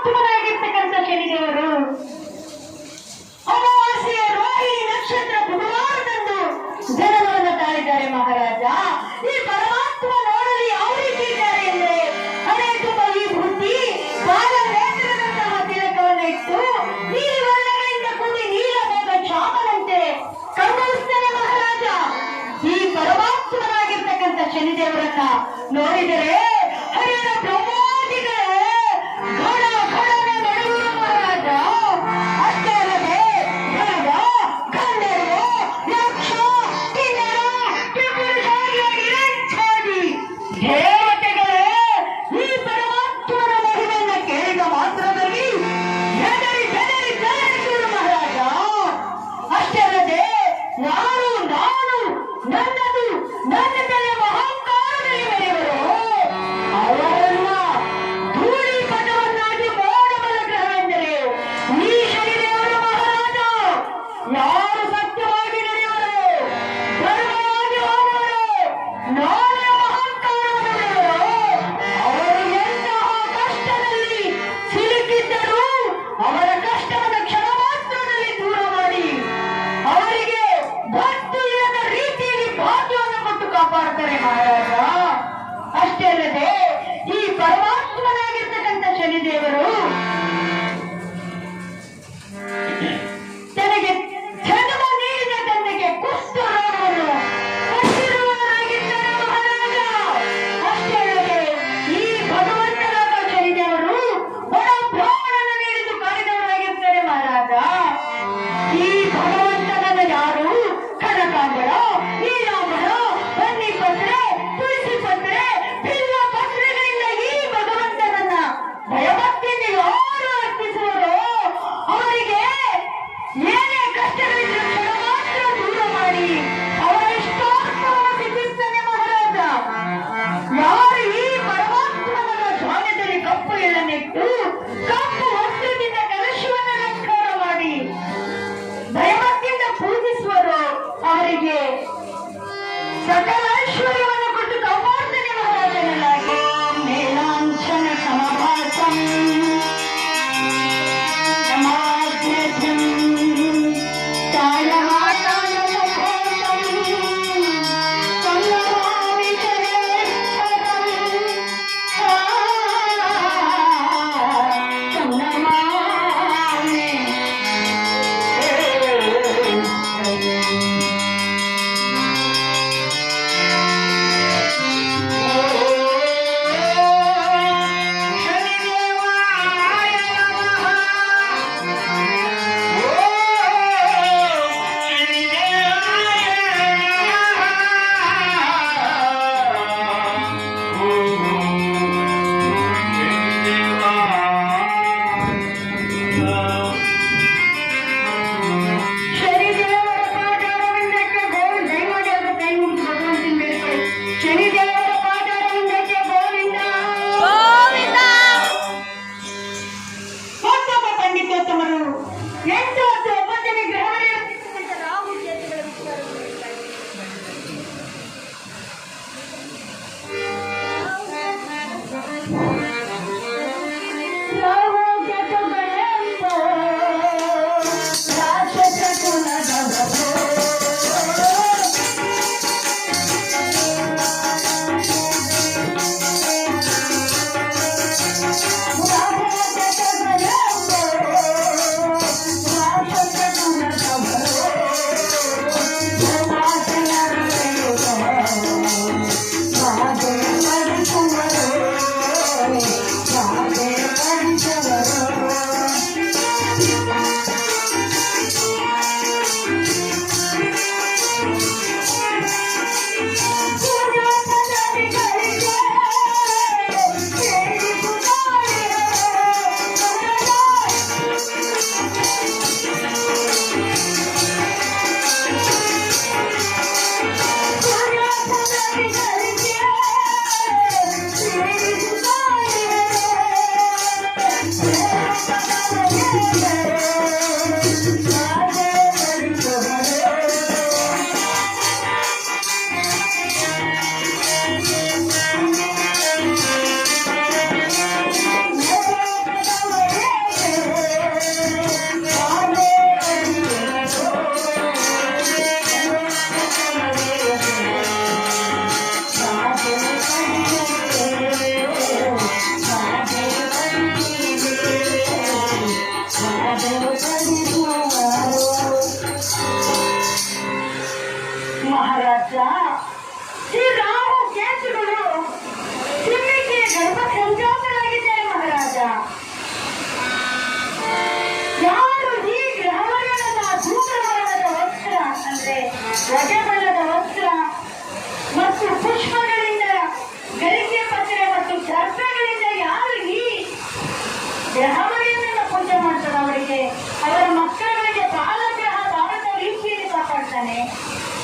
ಪರಮಾತ್ಮನಾಗಿರ್ತಕ್ಕಂಥ ಶನಿದೇವರು ಅಮಾವಾಸ್ಯೆಯ ರೋಹಿಣಿ ನಕ್ಷತ್ರ ಬುಧವಾರದಂದು ಜನನವನ್ನು ತಾಳಿದ್ದಾರೆ ಮಹಾರಾಜ. ಈ ಪರಮಾತ್ಮ ನೋಡಲಿ ಯಾವ ರೀತಿ ಇದ್ದಾರೆ ಅಂದ್ರೆ ಅನೇಕ ಈ ಬುದ್ಧಿ ಬಾಲ ನೇತ್ರದಂತಹ ತಿಲಕವನ್ನು ಇಟ್ಟು ನೀಲಿ ವರ್ಣಗಳಿಂದ ಕೂಡಿ ನೀಲಮೋಗ ಚಾಮನಂತೆ ಕಂಗೊಳಿಸ್ತಾನೆ ಮಹಾರಾಜ. ಈ ಪರಮಾತ್ಮನಾಗಿರ್ತಕ್ಕಂಥ ಶನಿದೇವರನ್ನ ನೋಡಿದರೆ ಹರಿಯರ ಬ್ರಹ್ಮಾದಿಗಳೇ ಘಡ ಘಡನ ನಡುವರು ಮಹಾರಾಜ. ಅಷ್ಟೇ ಅಲ್ಲದೆ ಗರುಡ, ಗಂಧರ್ವ, ಯಕ್ಷ, ಕಿನ್ನರ, ತ್ರಿಪುರುಷಾದಿ ದೇವತೆಗಳೇ ಈ ಪರಮಾತ್ಮನ ಮಹಿಮೆಯನ್ನು ಕೇಳಿದ ಮಾತ್ರದಲ್ಲಿ ಹೆದರಿ ಹೆದರಿ ಬೆದರಿಸುವರು ಮಹಾರಾಜ. ಅಷ್ಟೇ ಅಲ್ಲದೆ ನಾನು ನಾನು ನನ್ನದು ನನ್ನದೆಲ್ಲ ಮಹಂಕಾರದಲ್ಲಿ ಮೆರೆಯುವರು. ಅವರನ್ನ ಧೂಳಿಪಟವನ್ನಾಗಿ ಮಾಡಬಲ್ಲ ಗ್ರಹವೆಂದರೆ ಈ ಶನಿದೇವರು ಮಹಾರಾಜ. ಯಾರು ಸತ್ಯವಾಗಿ ನಡೆಯುವರು, ಧರ್ಮವಾಗಿ ಹೋಗುವರು, ನಾಳೆ ಮಹಂಕಾರವನ್ನು ಅವರು ಎಂತಹ ಕಷ್ಟದಲ್ಲಿ ಸಿಲುಕಿದ್ದರೂ ಅವರ ಕಷ್ಟವನ್ನು ಕ್ಷಣ ಮಾತ್ರದಲ್ಲಿ ದೂರ ಮಾಡಿ ಅವರಿಗೆ ಭಕ್ತಿ ಇಲ್ಲದ ರೀತಿಯಲ್ಲಿ ಭಾಗ್ಯವನ್ನು ಕೊಟ್ಟು ಕಾಪಾಡುತ್ತಾರೆ ಮಹಾರಾಜ. ಅಷ್ಟೇ ಅಲ್ಲದೆ ಈ ಪರಮಾತ್ಮನಾಗಿರ್ತಕ್ಕಂಥ ಶನಿದೇವರು ತನಗೆ ಜನ್ಮ ನೀಡಿದ ತಂದೆಗೆ ಕುಷ್ಠ ರೋಗವನ್ನು ಕೊಟ್ಟಿರುವವರಾಗಿದ್ದಾರೆ ಮಹಾರಾಜ. ಅಷ್ಟೇ ಅಲ್ಲದೆ ಈ ಭಗವಂತನಾದ ಶನಿದೇವರು ಬಡ ಬ್ರಾಹ್ಮಣನ ನೀಡಿದು ಕಾಡಿದವರಾಗಿರ್ತಾರೆ ಮಹಾರಾಜ. ಈ ಭಗವಂತನನ್ನ ಯಾರು ಕನಕಾಂಬರ, ನೀಲಾಂಬರ, ಬನ್ನಿ ಪತ್ರೆ, ತುಳಸಿ ಪತ್ರೆ, ಬಿಲ್ಲ ಪತ್ರೆಗಳಿಂದ ಈ ಭಗವಂತನನ್ನ ಭಯಭಕ್ತಿಯಿಂದ ಯಾರು ಅರ್ಪಿಸುವರೋ ಅವರಿಗೆ ಏನೇ ಕಷ್ಟಗಳಿದ್ರೂ ಕ್ಷಣ ಮಾತ್ರ ದೂರ ಮಾಡಿ ಅವರ ಇಷ್ಟಾರ್ಥವನ್ನು ಸಿದ್ಧಿಸ್ತಾನೆ ಮಹಾರಾಜ. ಯಾರು ಈ ಪರಮಾತ್ಮನ ಧ್ಯಾನದಲ್ಲಿ ಕಪ್ಪು ಎಳ್ಳನ್ನಿಟ್ಟು ಕಪ್ಪು ವಸ್ತ್ರದಿಂದ ಕಲಶವನ್ನು ನಮಸ್ಕಾರ ಮಾಡಿ ಭಯಭಕ್ತಿಯಿಂದ ಪೂಜಿಸುವರು ಅವರಿಗೆ ಸಕಲ ಐಶ್ವರ್ಯವನ್ನು ಕೊಟ್ಟು ಕಾಪಾಡ್ತಾನೆ ಮಹಾರಾಜನಾಗಿ. ಮೇಲಾಂಚನ ಸಮಭಾಸಂ ನಮಾದ್ಯಂ ತಾಳಮಾತಾನಮೋತಂ ಸಂಗಮಾಮಿ ಚರೇಶ್ವರಂ ಸಂಗಮಾಮಿ. ಗ್ರಹಗಳಿಂದ ಪೂಜೆ ಮಾಡ್ತಾನೆ. ಅವರಿಗೆ ಅವರ ಮಕ್ಕಳಿಗೆ ಬಾಲಗ್ರಹ ಬಾರದ ರೀತಿಯಲ್ಲಿ ಕಾಪಾಡ್ತಾನೆ.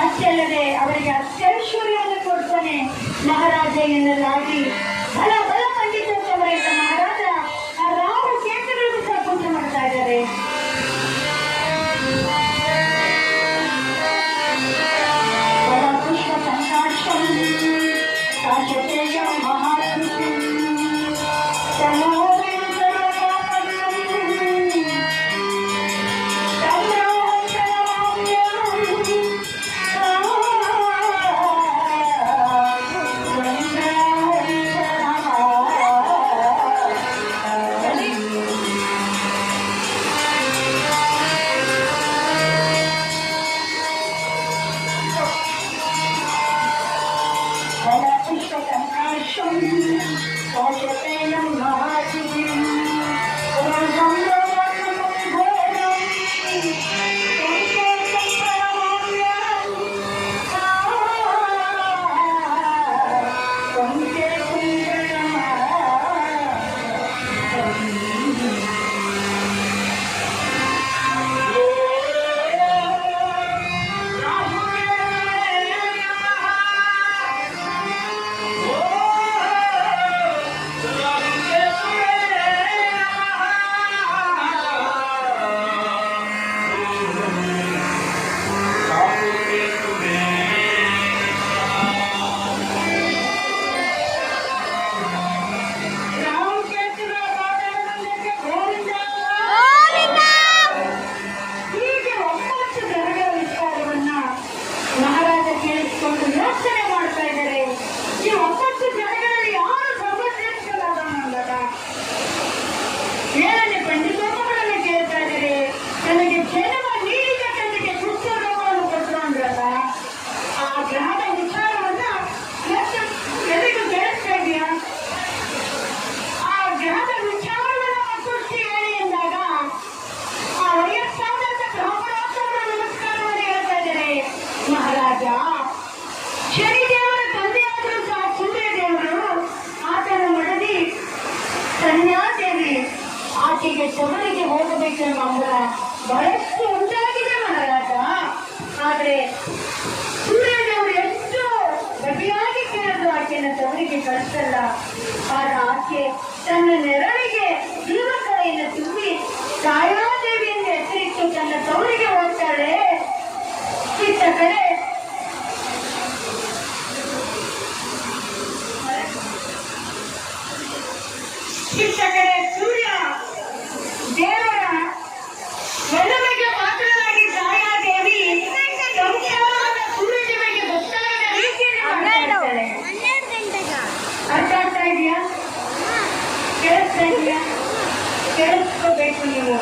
ಅಷ್ಟೇ ಅಲ್ಲದೆ ಅವರಿಗೆ ಅತ್ಯೈಶ್ವರ್ಯವನ್ನು ಕೊಡ್ತಾನೆ. ಮಹಾರಾಜ ಎನ್ನಲಾಗಿ ಬಲ ಬಲ ಪಂಡಿತ ಮಹಾರಾಜ ಆ ರಾಹು ಕೇತುಗಳಿಗೂ ಸಹ ಪೂಜೆ ಮಾಡ್ತಾ ಇದ್ದಾರೆ. ಪುಷ್ಪ ಸಂಕಾಶಂ ಕಾಶತೇಜಂ ಮಹಾತ್ಮಂ ಶನಿದೇವರ ತಂದೆಯಾದರೂ ಸಹ ಸೂರ್ಯದೇವರು ಆತನ ಮಡದಿ ಕನ್ಯಾದೇವಿ ಆಕೆಗೆ ಶಬರಿಗೆ ಹೋಗಬೇಕೆಂಬ ಹಂಬಲ ಬಹಳಷ್ಟು ಉಂಟಾಗಿದೆ ಮಹಾರಾಜ. ಆದರೆ ಸೂರ್ಯದೇವರು ಎಷ್ಟು ಗಟ್ಟಿಯಾಗಿ ಕೇಳಿದ್ರು ಆಕೆಯನ್ನು ಶಬರಿಗೆ ಕಳಿಸಲ್ಲ. ಆಗ ಆಕೆ ತನ್ನ ನೆರಳಿಗೆ ಜೀವಕಲೆಯನ್ನು ತುಂಬಿ ಛಾಯಾದೇವಿಯನ್ನು ಎಚ್ಚರಿಟ್ಟು ತನ್ನ ತವರಿಗೆ ಹೋಗ್ತಾಳೆ. ಇತ್ತ ಕಡೆ ಸೂರ್ಯ ದೇವರ ಒಲಮೆಗೆ ಪಾತ್ರರಾಗಿ ಛಾಯಾದೇವಿ ಸೂರ್ಯದೇವಿಗೆ ಗೊತ್ತಾಗದ ರೀತಿಯಲ್ಲಿ ಮಾತಾಡ್ತಾಳೆ. ಅರ್ಥ ಆಗ್ತಾ ಇದೆಯಾ? ಕೇಳಿಸ್ತಾ ಇದೆಯಾ? ಕೇಳಿಸ್ಕೋಬೇಕು ನೀವು.